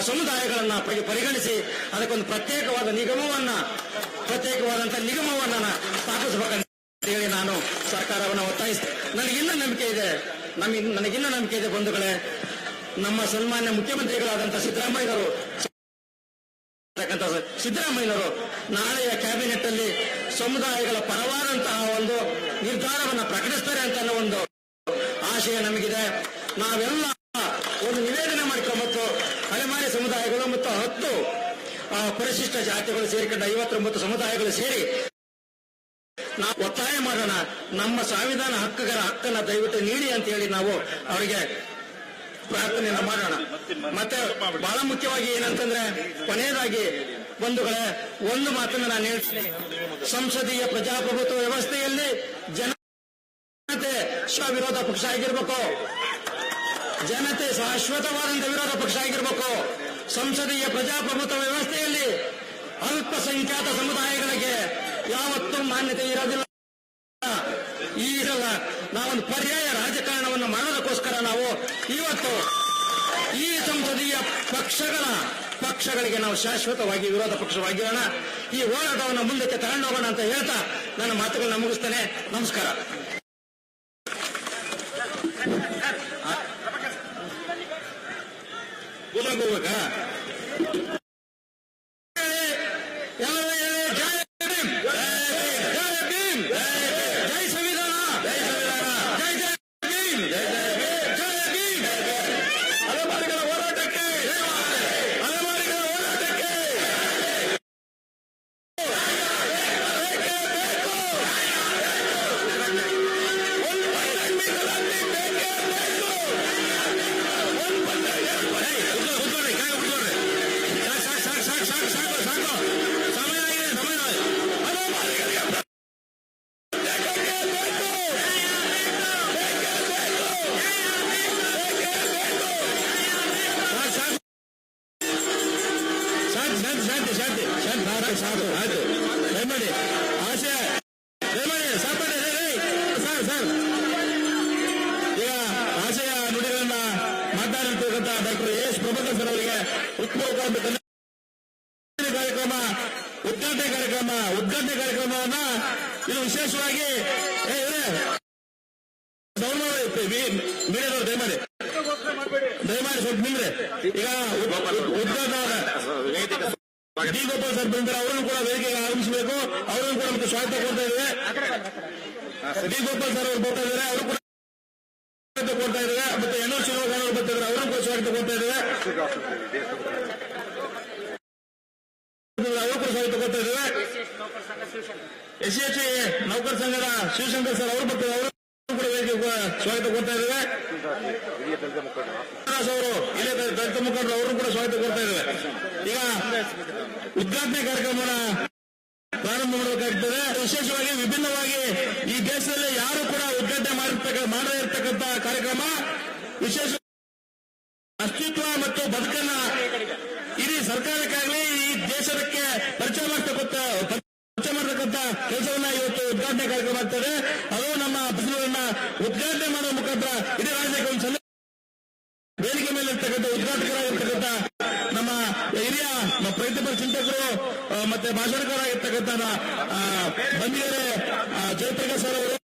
ಸಮುದಾಯಗಳನ್ನ ಪರಿಗಣಿಸಿ ಅದಕ್ಕೊಂದು ಪ್ರತ್ಯೇಕವಾದಂತಹ ನಿಗಮವನ್ನ ಸ್ಥಾಪಿಸಬೇಕಂತ ಹೇಳಿ ನಾನು ಸರ್ಕಾರವನ್ನು ಒತ್ತಾಯಿಸ್ತೇನೆ. ನನಗಿನ್ನೂ ನಂಬಿಕೆ ಇದೆ ಬಂಧುಗಳೇ, ನಮ್ಮ ಸನ್ಮಾನ್ಯ ಮುಖ್ಯಮಂತ್ರಿಗಳಾದಂತಹ ಸಿದ್ದರಾಮಯ್ಯನವರು ನಾಳೆಯ ಕ್ಯಾಬಿನೆಟ್ ಅಲ್ಲಿ ಸಮುದಾಯಗಳ ಪರವಾದಂತಹ ಒಂದು ನಿರ್ಧಾರವನ್ನು ಪ್ರಕಟಿಸ್ತಾರೆ ಅಂತ ಅನ್ನೋ ಒಂದು ಆಶಯ ನಮಗಿದೆ. ನಾವೆಲ್ಲ ಒಂದು ನಿವೇದನೆ ಮಾಡಿಕೊಂಡು ಅಲೆಮಾರಿ ಸಮುದಾಯಗಳು ಮತ್ತು 10 ಪರಿಶಿಷ್ಟ ಜಾತಿಗಳು ಸೇರಿಕೊಂಡ 59 ಸಮುದಾಯಗಳು ಸೇರಿ ನಾವು ಒತ್ತಾಯ ಮಾಡೋಣ, ನಮ್ಮ ಸಂವಿಧಾನ ಹಕ್ಕನ್ನ ದಯವಿಟ್ಟು ನೀಡಿ ಅಂತ ಹೇಳಿ ನಾವು ಅವರಿಗೆ ಪ್ರಾರ್ಥನೆಯನ್ನು ಮಾಡೋಣ. ಮತ್ತೆ ಬಹಳ ಮುಖ್ಯವಾಗಿ ಏನಂತಂದ್ರೆ, ಕೊನೆಯದಾಗಿ ಬಂಧುಗಳೇ, ಒಂದು ಮಾತನ್ನು ನಾನು ಹೇಳ್ತೀನಿ. ಸಂಸದೀಯ ಪ್ರಜಾಪ್ರಭುತ್ವ ವ್ಯವಸ್ಥೆಯಲ್ಲಿ ಜನತೆ ವಿರೋಧ ಪಕ್ಷ ಆಗಿರ್ಬೇಕು, ಜನತೆ ಶಾಶ್ವತವಾದಂತ ವಿರೋಧ ಪಕ್ಷ ಆಗಿರ್ಬೇಕು. ಸಂಸದೀಯ ಪ್ರಜಾಪ್ರಭುತ್ವ ವ್ಯವಸ್ಥೆಯಲ್ಲಿ ಅಲ್ಪಸಂಖ್ಯಾತ ಸಮುದಾಯಗಳಿಗೆ ಯಾವತ್ತೂ ಮಾನ್ಯತೆ ಇರೋದಿಲ್ಲ. ಈ ಸಲ ನಾವೊಂದು ಪರ್ಯಾಯ ರಾಜಕಾರಣವನ್ನು ಮಾಡೋದಕ್ಕೋಸ್ಕರ ನಾವು ಇವತ್ತು ಈ ಸಂಸದೀಯ ಪಕ್ಷಗಳಿಗೆ ನಾವು ಶಾಶ್ವತವಾಗಿ ವಿರೋಧ ಪಕ್ಷವಾಗಿರೋಣ. ಈ ಹೋರಾಟವನ್ನು ಮುಂದಕ್ಕೆ ತಗೊಂಡೋಗೋಣ ಅಂತ ಹೇಳ್ತಾ ನನ್ನ ಮಾತುಗಳನ್ನ ಮುಗಿಸ್ತೇನೆ. ನಮಸ್ಕಾರ. ಹೋಗ್ಬೇಕಾ? Thank you. ಶಾಂತಿ ಶಾಂತಿ ಶಾಂತಿ ಶಾಂತಿ ಸಾಕು ಆಯ್ತು ದಯಮಾಡಿ ಆಶಯ ದಯಮಾಡಿ ಸಾಪಾಡಿ ಸರ್ ಸರ್ ಈಗ ಆಶಯ ನುಡಿಗಳನ್ನ ಮಾತನಾಡಿರ್ತಕ್ಕಂಥ ಡಾಕ್ಟರ್ ಎಸ್ ಪ್ರಭಾಕರ್ ಸರ್ ಅವರಿಗೆ ಉತ್ಪೂರ್ವಕ ಉದ್ಘಾಟನೆ ಕಾರ್ಯಕ್ರಮವನ್ನ ಇದು ವಿಶೇಷವಾಗಿ ಮೀಡಿಯಾದವರು ದಯಮಾಡಿ ಸ್ವಲ್ಪ ನಿಮ್ರೆ ಈಗ ಉದ್ಘಾಟನೆ ಡಿ ಗೋಪಾಲ್ ಸರ್ ಬಂದ್ರೆ ಅವರನ್ನು ಕೂಡ ವೇದಿಕೆಗೆ ಆಗಮಿಸಬೇಕು. ಅವರನ್ನು ಕೂಡ ಮತ್ತೆ ಸ್ವಾಗತ ಕೊಡ್ತಾ ಇದ್ದೇವೆ. ಡಿ ಗೋಪಾಲ್ ಸರ್ ಅವರು ಬರ್ತಾ ಇದ್ದಾರೆ, ಅವರು ಕೂಡ ಸ್ವಾಗತ ಕೊಡ್ತಾ ಇದ್ದೇವೆ. ಮತ್ತೆ ಎನ್ಆರ್ ಶ್ರೀನಿವಾಸ್ ಅವರು ಬರ್ತಾ ಇದ್ದಾರೆ, ಅವರನ್ನು ಕೂಡ ಸ್ವಾಗತ ಕೊಡ್ತಾ ಇದ್ದೇವೆ. ಅವರು ಕೂಡ ಸ್ವಾಗತ ಕೊಡ್ತಾ ಇದ್ದೇವೆ. SCHI ನೌಕರ ಸಂಘದ ಶಿವಶಂಕರ್ ಸರ್ ಅವರು ಬರ್ತಾರೆ, ಅವರು ಕೂಡ ವೇದಿಕೆಗೆ ಸ್ವಾಗತ ಕೊಡ್ತಾ ಇದ್ದೇವೆ. ಅವರು ಇಲ್ಲೇ ದಲಿತ ಮುಖಂಡರು ಅವರು ಕೂಡ ಸ್ವಾಗತ ಕೊಡ್ತಾ ಇದ್ದೇವೆ. ಈಗ ಉದ್ಘಾಟನೆ ಕಾರ್ಯಕ್ರಮನ ಪ್ರಾರಂಭ ಮಾಡಬೇಕಾಗ್ತದೆ. ವಿಶೇಷವಾಗಿ ವಿಭಿನ್ನವಾಗಿ ಈ ದೇಶದಲ್ಲಿ ಯಾರು ಕೂಡ ಉದ್ಘಾಟನೆ ಮಾಡದೇ ಇರತಕ್ಕಂಥ ಕಾರ್ಯಕ್ರಮ, ವಿಶೇಷ ಅಸ್ತಿತ್ವ ಮತ್ತು ಬದುಕನ್ನ ಇಡೀ ಸರ್ಕಾರಕ್ಕಾಗಲಿ ಈ ದೇಶಕ್ಕೆ ಪರಿಚಯ ಮಾಡತಕ್ಕಂಥ ಕೆಲಸವನ್ನ ಇವತ್ತು ಉದ್ಘಾಟನೆ ಕಾರ್ಯಕ್ರಮ ಆಗ್ತದೆ. ಅದು ನಮ್ಮ ಬಸವನನ್ನ ಉದ್ಘಾಟನೆ ಮಾಡುವ ಮುಖಾಂತರ ಇಡೀ ರಾಜ್ಯಕ್ಕೆ ಒಂದು ವೇದಿಕೆ ಮೇಲೆ ಇರ್ತಕ್ಕಂಥ ಉದ್ಘಾಟಕರಾಗಿರ್ತಕ್ಕಂಥ ನಮ್ಮ ಹಿರಿಯ ಪ್ರಗತಿಪರ ಚಿಂತಕರು ಮತ್ತೆ ಭಾಷಣಕಾರರಾಗಿರ್ತಕ್ಕಂಥ ಬಂದಿಗೆರೆ ಜಯಪ್ರಕಾಶ್ ಸರ್ ಅವರು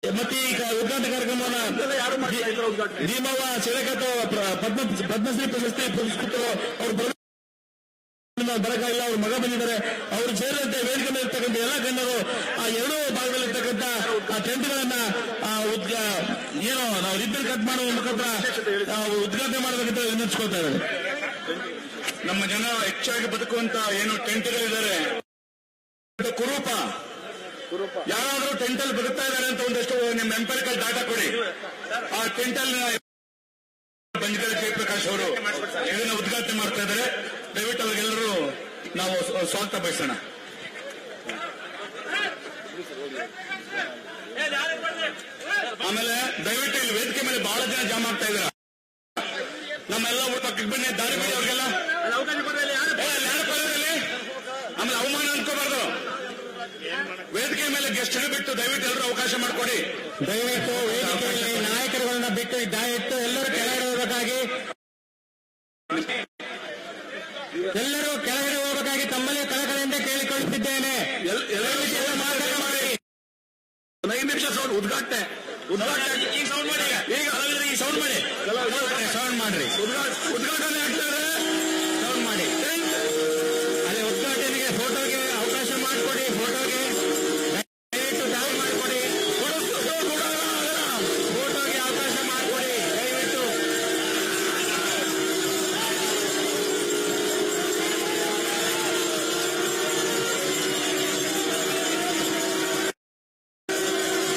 ಮತ್ತೆ ಈ ಉದ್ಘಾಟನಾ ಕಾರ್ಯಕ್ರಮವನ್ನು ಭೀಮವ್ವ ಚಿರಕತ ಪದ್ಮಶ್ರೀ ಪ್ರಶಸ್ತಿ ಪುರಸ್ಕೃತರು ಅವರು ಬರಕಾಗಿಲ್ಲ, ಅವ್ರ ಮಗ ಬಂದಿದ್ದಾರೆ. ಅವರು ಸೇರಿದಂತೆ ವೇದಿಕೆ ಮೇಲೆ ಇರ್ತಕ್ಕಂಥ ಎಲ್ಲ ಗಣ್ಯರು ಆ ಎರಡೂ ಭಾಗದಲ್ಲಿರ್ತಕ್ಕಂಥ ಆ ಟೆಂಟ್ಗಳನ್ನ ಏನೋ ನಾವು ರಿಬ್ಬನ್ ಕಟ್ ಮಾಡುವ ಮುಖಾಂತರ ಉದ್ಘಾಟನೆ ಮಾಡಬೇಕಂತ ವಿನಂತಿಸ್ಕೊಳ್ತಾ ಇದ್ದಾರೆ. ನಮ್ಮ ಜನ ಹೆಚ್ಚಾಗಿ ಬದುಕುವಂತ ಏನು ಟೆಂಟ್ಗಳಿದ್ದಾರೆ, ಕುರೂಪ ಯಾರಾದ್ರೂ ಟೆಂಟ್ ಅಲ್ಲಿ ಬದುಕ್ತಾ ಇದ್ದಾರೆ ಅಂತ ಒಂದಷ್ಟು ನಿಮ್ಮ ಎಂಪರಿಕಲ್ ಡಾಟಾ ಕೊಡಿ. ಆ ಟೆಂಟ್ ಅಲ್ಲಿ ಬಂದಿದ್ದಾರೆ ಜಯಪ್ರಕಾಶ್ ಅವರು ಇದನ್ನ ಉದ್ಘಾಟನೆ ಮಾಡ್ತಾ ಇದ್ದಾರೆ. ದಯವಿಟ್ಟು ಅವರಿಗೆಲ್ಲರೂ ನಾವು ಸ್ವಾಗತ ಬಯಸೋಣ. ಆಮೇಲೆ ದಯವಿಟ್ಟು ಇಲ್ಲಿ ವೇದಿಕೆ ಮೇಲೆ ಬಹಳ ಜನ ಜಾಮ್ ಆಗ್ತಾ ಇದ್ದಾರೆ. ನಮ್ಮೆಲ್ಲ ಪಕ್ಕಕ್ಕೆ ಬನ್ನಿ, ದಾರಿ ಬಿಡಿ ಅವ್ರಿಗೆಲ್ಲ. ಆಮೇಲೆ ಅವಮಾನ ಅನ್ಕೋಬಾರ್ದು. ವೇದಿಕೆ ಮೇಲೆ ಗೆಸ್ಟ್ ಬಿಟ್ಟು ದಯವಿಟ್ಟು ಎಲ್ಲರೂ ಅವಕಾಶ ಮಾಡಿಕೊಡಿ. ದಯವಿಟ್ಟು ವೇದಿಕೆಯಲ್ಲಿ ನಾಯಕರುಗಳನ್ನ ಬಿಟ್ಟು ದಯವಿಟ್ಟು ಎಲ್ಲರೂ ಕೆಳಗಡೆ ಹೋಗಬೇಕಾಗಿ ತಮ್ಮಲ್ಲಿ ಕಳಕಳಿಯಿಂದ ಕೇಳಿಕೊಳ್ಳುತ್ತಿದ್ದೇನೆ. ಮಾತುಕತೆ ಮಾಡಿ 5 ನಿಮಿಷ ಸೌಂಡ್ ಉದ್ಘಾಟನೆ ಈಗ ಸೌಂಡ್ ಮಾಡಿ, ಈಗ ಈ ಸೌಂಡ್ ಮಾಡಿ, ಸೌಂಡ್ ಮಾಡ್ರಿ. ಉದ್ಘಾಟನೆ ಆಗ್ತದೆ, ಸೌಂಡ್ ಮಾಡಿ. ಅದೇ ಉದ್ಘಾಟನೆಗೆ ಫೋಟೋಗೆ ಅವಕಾಶ ಮಾಡಿಕೊಡಿ. ಫೋಟೋಗೆ ದಯವಿಟ್ಟು ದಾರಿ ಮಾಡಿಕೊಡಿ. ಫೋಟೋಗೆ ಅವಕಾಶ ಮಾಡಿಕೊಡಿ ದಯವಿಟ್ಟು.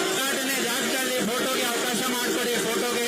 ಉದ್ಘಾಟನೆ ಜಾಗದಲ್ಲಿ ಫೋಟೋಗೆ ಅವಕಾಶ ಮಾಡಿಕೊಡಿ. ಫೋಟೋಗೆ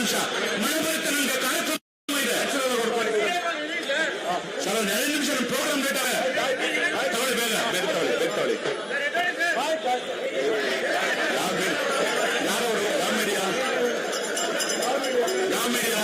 ನಿಮಿಷ ಮಳೆ ಬರುತ್ತೆ, ನನಗೆ ಕಾರ್ಯಕ್ರಮ ಇದೆ. ಸರ್ ಒಂದು 2 ನಿಮಿಷ ನಮ್ಮ ಪ್ರೋಗ್ರಾಮ್ ಬೇಕಾರೆ ತಗೊಳ್ಳಿ, ಬೇಗ ಬೇಗ ತಗೊಳ್ಳಿ, ಬೇಗ ತಗೊಳ್ಳಿ. ಯಾರವರು? ಯಾವ ಮೀಡಿಯಾ? ಯಾವ ಮೀಡಿಯಾ?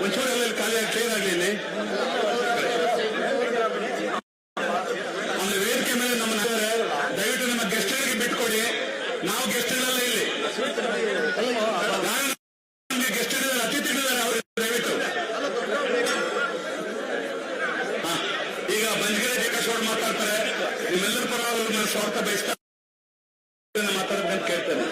ಒಂಚೂರಲ್ಲಿ ಖಾಲಿ ಕ್ಲಿಯರ್ ಆಗಲಿ. ಒಂದು ವೇದಿಕೆ ಮೇಲೆ ನಮ್ಮ ದಯವಿಟ್ಟು ನಮ್ಮ ಗೆಸ್ಟ್ಗಳಿಗೆ ಬಿಟ್ಕೊಡಿ. ನಾವು ಗೆಸ್ಟ್ಗಳಲ್ಲ ಇಲ್ಲಿ, ನಮಗೆ ಗೆಸ್ಟ್ಗಳಿದ್ದಾರೆ, ಅತಿಥಿಗಳಿದ್ದಾರೆ, ಅವರು ದಯವಿಟ್ಟು. ಈಗ ಬಂಜಗೆರೆ ಜೇಕೇಶ್ವರ್ ಮಾತಾಡ್ತಾರೆ. ನಿಮ್ಮೆಲ್ಲರ ಪರ ಅವ್ರನ್ನ ಸ್ವಾರ್ಥ ಬಯಸ್ತಾರೆ ಮಾತಾಡೋದನ್ನ ಕೇಳ್ತೇನೆ.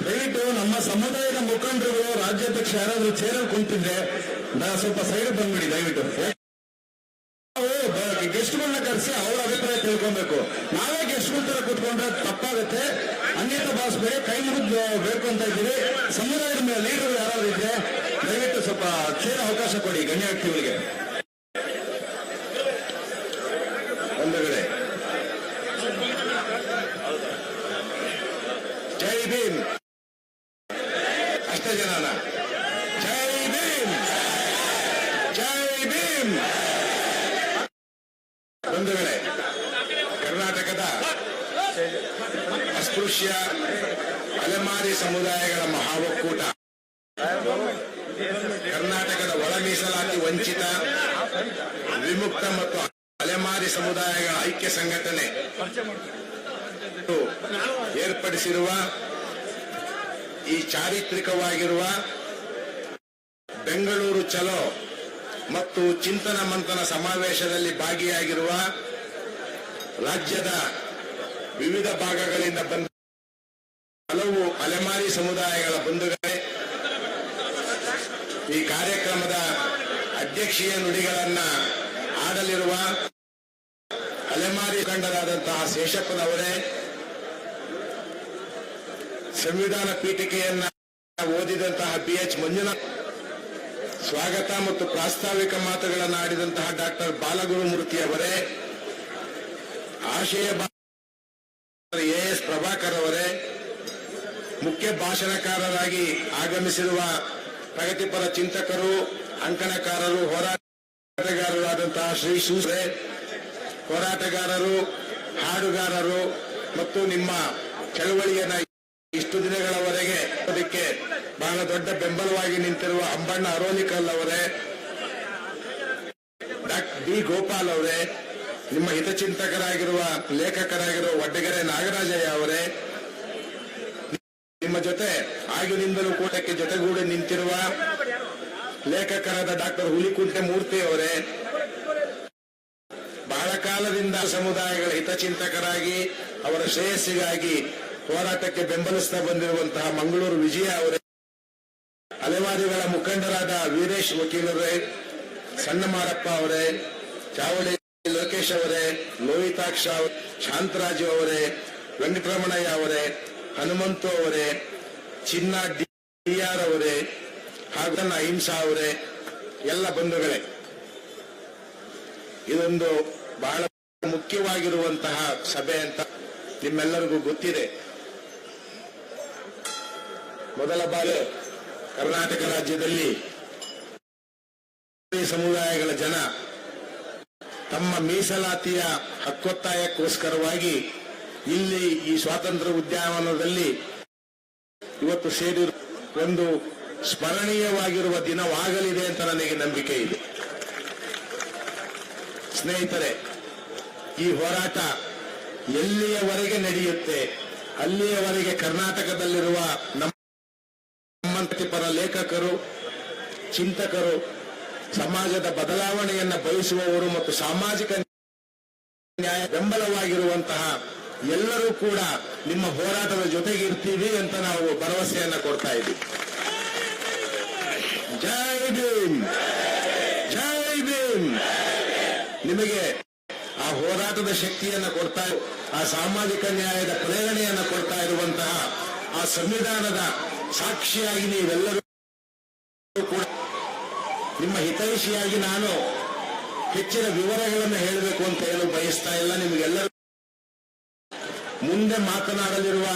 ದಯವಿಟ್ಟು ನಮ್ಮ ಸಮುದಾಯದ ಮುಖಂಡರುಗಳು, ರಾಜ್ಯಾಧ್ಯಕ್ಷ ಯಾರಾದ್ರೂ ಚೇರಲ್ಲಿ ಕುಂತಿದ್ರೆ ಸ್ವಲ್ಪ ಸೈಡ್ ಬಂದ್ಬಿಡಿ ದಯವಿಟ್ಟು. ನಾವು ಗೆಸ್ಟ್ಗಳನ್ನ ಕರೆಸಿ ಅವರ ಅಭಿಪ್ರಾಯ ತಿಳ್ಕೊಬೇಕು. ನಾವೇ ಗೆಸ್ಟ್ಗಳ ತರ ಕುತ್ಕೊಂಡ್ರೆ ತಪ್ಪಾಗುತ್ತೆ. ಅನ್ಯತಾ ಭಾವಿಸ್ಬೇಡಿ, ಕೈ ಮುಗಿದು ಬೇಡ್ಕೊಂತ ಇದ್ದೀವಿ. ಸಮುದಾಯದ ಮೇಲೆ ಲೀಡರ್ ಯಾರಾದ್ರೂ ಇದ್ರೆ ದಯವಿಟ್ಟು ಸ್ವಲ್ಪ ಚೇರ್ ಅವಕಾಶ ಕೊಡಿ ಗಣ್ಯ ವ್ಯಕ್ತಿಗಳಿಗೆ. ಬಂಧುಗಳೇ, ಜೈ ಭೀಮ್. ಅಷ್ಟೇ ಜನನ ಜೈ ಭೀಮ್, ಜೈ ಭೀಮ್. ಬಂಧುಗಳೇ, ಕರ್ನಾಟಕದ ಅಸ್ಪೃಶ್ಯ ಅಲೆಮಾರಿ ಸಮುದಾಯಗಳ ಮಹಾ ಒಕ್ಕೂಟ, ಕರ್ನಾಟಕದ ಒಳ ಮೀಸಲಾತಿ ವಂಚಿತ, ವಿಮುಕ್ತ ಮತ್ತು ಅಲೆಮಾರಿ ಸಮುದಾಯಗಳ ಐಕ್ಯ ಸಂಘಟನೆ ಏರ್ಪಡಿಸಿರುವ ಈ ಚಾರಿತ್ರಿಕವಾಗಿರುವ ಬೆಂಗಳೂರು ಚಲೋ ಮತ್ತು ಚಿಂತನ ಮಂಥನ ಸಮಾವೇಶದಲ್ಲಿ ಭಾಗಿಯಾಗಿರುವ ರಾಜ್ಯದ ವಿವಿಧ ಭಾಗಗಳಿಂದ ಬಂದ ಹಲವು ಅಲೆಮಾರಿ ಸಮುದಾಯಗಳ ಬಂಧುಗಳೇ, ಈ ಕಾರ್ಯಕ್ರಮದ ಅಧ್ಯಕ್ಷೀಯ ನುಡಿಗಳನ್ನ ಆಡಲಿರುವ ಅಲೆಮಾರಿ ಮುಖಂಡರಾದಂತಹ ಶೇಷಪ್ಪನವರೇ, ಸಂವಿಧಾನ ಪೀಠಿಕೆಯನ್ನ ಓದಿದಂತಹ BH ಮಂಜುನಾಥ್, ಸ್ವಾಗತ ಮತ್ತು ಪ್ರಾಸ್ತಾವಿಕ ಮಾತುಗಳನ್ನು ಆಡಿದಂತಹ ಡಾಕ್ಟರ್ ಬಾಲಗುರುಮೂರ್ತಿ ಅವರೇ, ಆಶಯ AS ಪ್ರಭಾಕರ್ ಅವರೇ, ಮುಖ್ಯ ಭಾಷಣಕಾರರಾಗಿ ಆಗಮಿಸಿರುವ ಪ್ರಗತಿಪರ ಚಿಂತಕರು, ಅಂಕಣಕಾರರು, ಹೋರಾಟಗಾರರಾದಂತಹ ಶ್ರೀ ಸೂಸ್ರೆ, ಹೋರಾಟಗಾರರು, ಹಾಡುಗಾರರು ಮತ್ತು ನಿಮ್ಮ ಚಳವಳಿಯನ್ನ ಇಷ್ಟು ದಿನಗಳವರೆಗೆ ಅದಕ್ಕೆ ಬಹಳ ದೊಡ್ಡ ಬೆಂಬಲವಾಗಿ ನಿಂತಿರುವ ಅಂಬಣ್ಣ ಅರೋಲಿಕಲ್ ಅವರೇ, ಡಾಕ್ಟರ್ B ಗೋಪಾಲ್ ಅವರೇ, ನಿಮ್ಮ ಹಿತಚಿಂತಕರಾಗಿರುವ ಲೇಖಕರಾಗಿರುವ ವಡ್ಡಗೆರೆ ನಾಗರಾಜಯ್ಯ ಅವರೇ, ನಿಮ್ಮ ಜೊತೆ ಆಗಿನಿಂದಲೂ ಕೂಟಕ್ಕೆ ಜೊತೆಗೂಡಿ ನಿಂತಿರುವ ಲೇಖಕರಾದ ಡಾಕ್ಟರ್ ಹುಲಿಕುಂಟೆ ಮೂರ್ತಿ ಅವರೇ, ಬಹಳ ಕಾಲದಿಂದ ಸಮುದಾಯಗಳ ಹಿತಚಿಂತಕರಾಗಿ ಅವರ ಶ್ರೇಯಸ್ಸಿಗಾಗಿ ಹೋರಾಟಕ್ಕೆ ಬೆಂಬಲಿಸ್ತಾ ಬಂದಿರುವಂತಹ ಮಂಗಳೂರು ವಿಜಯ ಅವರೇ, ಅಲೆಮಾರಿಗಳ ಮುಖಂಡರಾದ ವೀರೇಶ್ ವಕೀಲರೇ, ಸಣ್ಣ ಮಾರಪ್ಪ ಅವರೇ, ಚಾವಡಿ ಲೋಕೇಶ್ ಅವರೇ, ಲೋಹಿತಾಕ್ಷ ಅವರೇ, ಶಾಂತರಾಜು ಅವರೇ, ವೆಂಕಟರಮಣಯ್ಯ ಅವರೇ, ಹನುಮಂತು ಅವರೇ, ಚಿನ್ನ DR ಅವರೇ, ಹಾಗೂ ಅಹಿಂಸಾ ಅವರೇ, ಎಲ್ಲ ಬಂಧುಗಳೇ, ಇದೊಂದು ಬಹಳ ಮುಖ್ಯವಾಗಿರುವಂತಹ ಸಭೆ ಅಂತ ನಿಮ್ಮೆಲ್ಲರಿಗೂ ಗೊತ್ತಿದೆ. ಮೊದಲ ಬಾರಿ ಕರ್ನಾಟಕ ರಾಜ್ಯದಲ್ಲಿ ಸಮುದಾಯಗಳ ಜನ ತಮ್ಮ ಮೀಸಲಾತಿಯ ಹಕ್ಕೊತ್ತಾಯಕ್ಕೋಸ್ಕರವಾಗಿ ಇಲ್ಲಿ ಈ ಸ್ವಾತಂತ್ರ್ಯ ಉದ್ಯಾನವನದಲ್ಲಿ ಇವತ್ತು ಸೇರಿರುವ ಒಂದು ಸ್ಮರಣೀಯವಾಗಿರುವ ದಿನವಾಗಲಿದೆ ಅಂತ ನನಗೆ ನಂಬಿಕೆ ಇದೆ. ಸ್ನೇಹಿತರೆ, ಈ ಹೋರಾಟ ಎಲ್ಲಿಯವರೆಗೆ ನಡೆಯುತ್ತೆ ಅಲ್ಲಿಯವರೆಗೆ ಕರ್ನಾಟಕದಲ್ಲಿರುವ ನಮ್ಮಂತಿಪರ ಲೇಖಕರು, ಚಿಂತಕರು, ಸಮಾಜದ ಬದಲಾವಣೆಯನ್ನ ಬಯಸುವವರು ಮತ್ತು ಸಾಮಾಜಿಕ ನ್ಯಾಯ ಬೆಂಬಲವಾಗಿರುವಂತಹ ಎಲ್ಲರೂ ಕೂಡ ನಿಮ್ಮ ಹೋರಾಟದ ಜೊತೆಗಿರ್ತೀವಿ ಅಂತ ನಾವು ಭರವಸೆಯನ್ನ ಕೊಡ್ತಾ ಇದ್ದೀವಿ. ಜೈ ಭೀಮ್, ಜೈ ಭೀಮ್. ನಿಮಗೆ ಆ ಹೋರಾಟದ ಶಕ್ತಿಯನ್ನ ಕೊಡ್ತಾ, ಆ ಸಾಮಾಜಿಕ ನ್ಯಾಯದ ಪ್ರೇರಣೆಯನ್ನ ಕೊಡ್ತಾ ಇರುವಂತಹ ಆ ಸಂವಿಧಾನದ ಸಾಕ್ಷಿಯಾಗಿ ನೀವೆಲ್ಲರೂ ಕೂಡ ನಿಮ್ಮ ಹಿತೈಷಿಯಾಗಿ ನಾನು ಹೆಚ್ಚಿನ ವಿವರಗಳನ್ನು ಹೇಳಬೇಕು ಅಂತ ಹೇಳಲು ಬಯಸ್ತಾ ಇಲ್ಲ. ನಿಮಗೆಲ್ಲರೂ ಮುಂದೆ ಮಾತನಾಡಲಿರುವ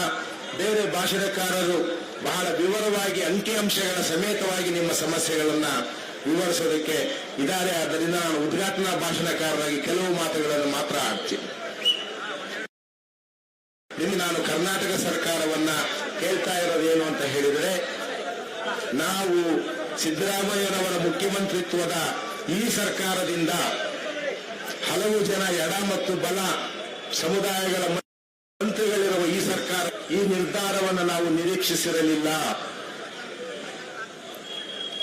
ಬೇರೆ ಭಾಷಣಕಾರರು ಬಹಳ ವಿವರವಾಗಿ ಅಂಕಿಅಂಶಗಳ ಸಮೇತವಾಗಿ ನಿಮ್ಮ ಸಮಸ್ಯೆಗಳನ್ನ ವಿವರಿಸೋದಕ್ಕೆ ಇದ್ದಾರೆ. ಆದ್ದರಿಂದ ನಾನು ಉದ್ಘಾಟನಾ ಭಾಷಣಕಾರರಾಗಿ ಕೆಲವು ಮಾತುಗಳನ್ನು ಮಾತ್ರ ಆಡ್ತೀನಿ. ನಿಮಗೆ ನಾನು ಕರ್ನಾಟಕ ಸರ್ಕಾರವನ್ನ ಕೇಳ್ತಾ ಇರೋದೇನು ಅಂತ ಹೇಳಿದರೆ, ನಾವು ಸಿದ್ದರಾಮಯ್ಯನವರ ಮುಖ್ಯಮಂತ್ರಿತ್ವದ ಈ ಸರ್ಕಾರದಿಂದ ಹಲವು ಜನ ಎಡ ಮತ್ತು ಬಲ ಸಮುದಾಯಗಳ ಮಂತ್ರಿಗಳಿರುವ ಈ ಸರ್ಕಾರ ಈ ನಿರ್ಧಾರವನ್ನು ನಾವು ನಿರೀಕ್ಷಿಸಿರಲಿಲ್ಲ.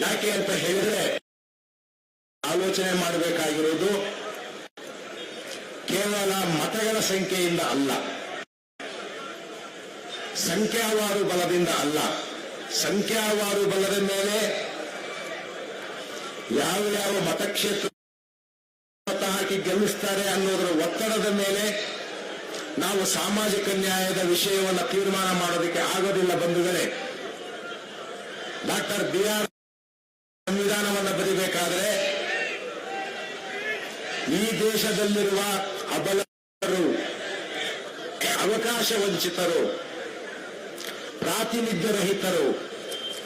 ಯಾಕೆ ಅಂತ ಹೇಳಿದ್ರೆ, ಆಲೋಚನೆ ಮಾಡಬೇಕಾಗಿರೋದು ಕೇವಲ ಮತಗಳ ಸಂಖ್ಯೆಯಿಂದ ಅಲ್ಲ, ಸಂಖ್ಯಾವಾರು ಬಲದಿಂದ ಅಲ್ಲ. ಸಂಖ್ಯಾವಾರು ಬಲದ ಮೇಲೆ ಯಾವ ಯಾವ ಮತಕ್ಷೇತ್ರ ಮತ ಹಾಕಿ ಗೆಲ್ಲಿಸ್ತಾರೆ ಅನ್ನೋದರ ಒತ್ತಡದ ಮೇಲೆ ನಾವು ಸಾಮಾಜಿಕ ನ್ಯಾಯದ ವಿಷಯವನ್ನು ತೀರ್ಮಾನ ಮಾಡೋದಕ್ಕೆ ಆಗೋದಿಲ್ಲ. ಬಂಧುಗಳೇ, ಡಾಕ್ಟರ್ BR ಸಂವಿಧಾನವನ್ನು ಬರೀಬೇಕಾದ್ರೆ ಈ ದೇಶದಲ್ಲಿರುವ ಅಬಲರು, ಅವಕಾಶ ವಂಚಿತರು, ಪ್ರಾತಿನಿಧ್ಯ ರಹಿತರು,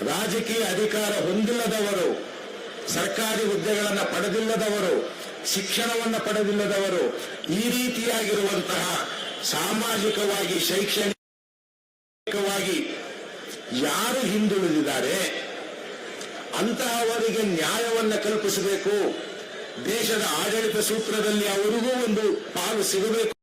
ರಾಜಕೀಯ ಅಧಿಕಾರ ಹೊಂದಿಲ್ಲದವರು, ಸರ್ಕಾರಿ ಹುದ್ದೆಗಳನ್ನು ಪಡೆದಿಲ್ಲದವರು, ಶಿಕ್ಷಣವನ್ನು ಪಡೆದಿಲ್ಲದವರು, ಈ ರೀತಿಯಾಗಿರುವಂತಹ ಸಾಮಾಜಿಕವಾಗಿ ಶೈಕ್ಷಣಿಕವಾಗಿ ಯಾರು ಹಿಂದುಳಿದಿದ್ದಾರೆ ಅಂತಹವರಿಗೆ ನ್ಯಾಯವನ್ನು ಕಲ್ಪಿಸಬೇಕು. ದೇಶದ ಆಡಳಿತ ಸೂತ್ರದಲ್ಲಿ ಅವರಿಗೂ ಒಂದು ಪಾಲು ಸಿಗಬೇಕು.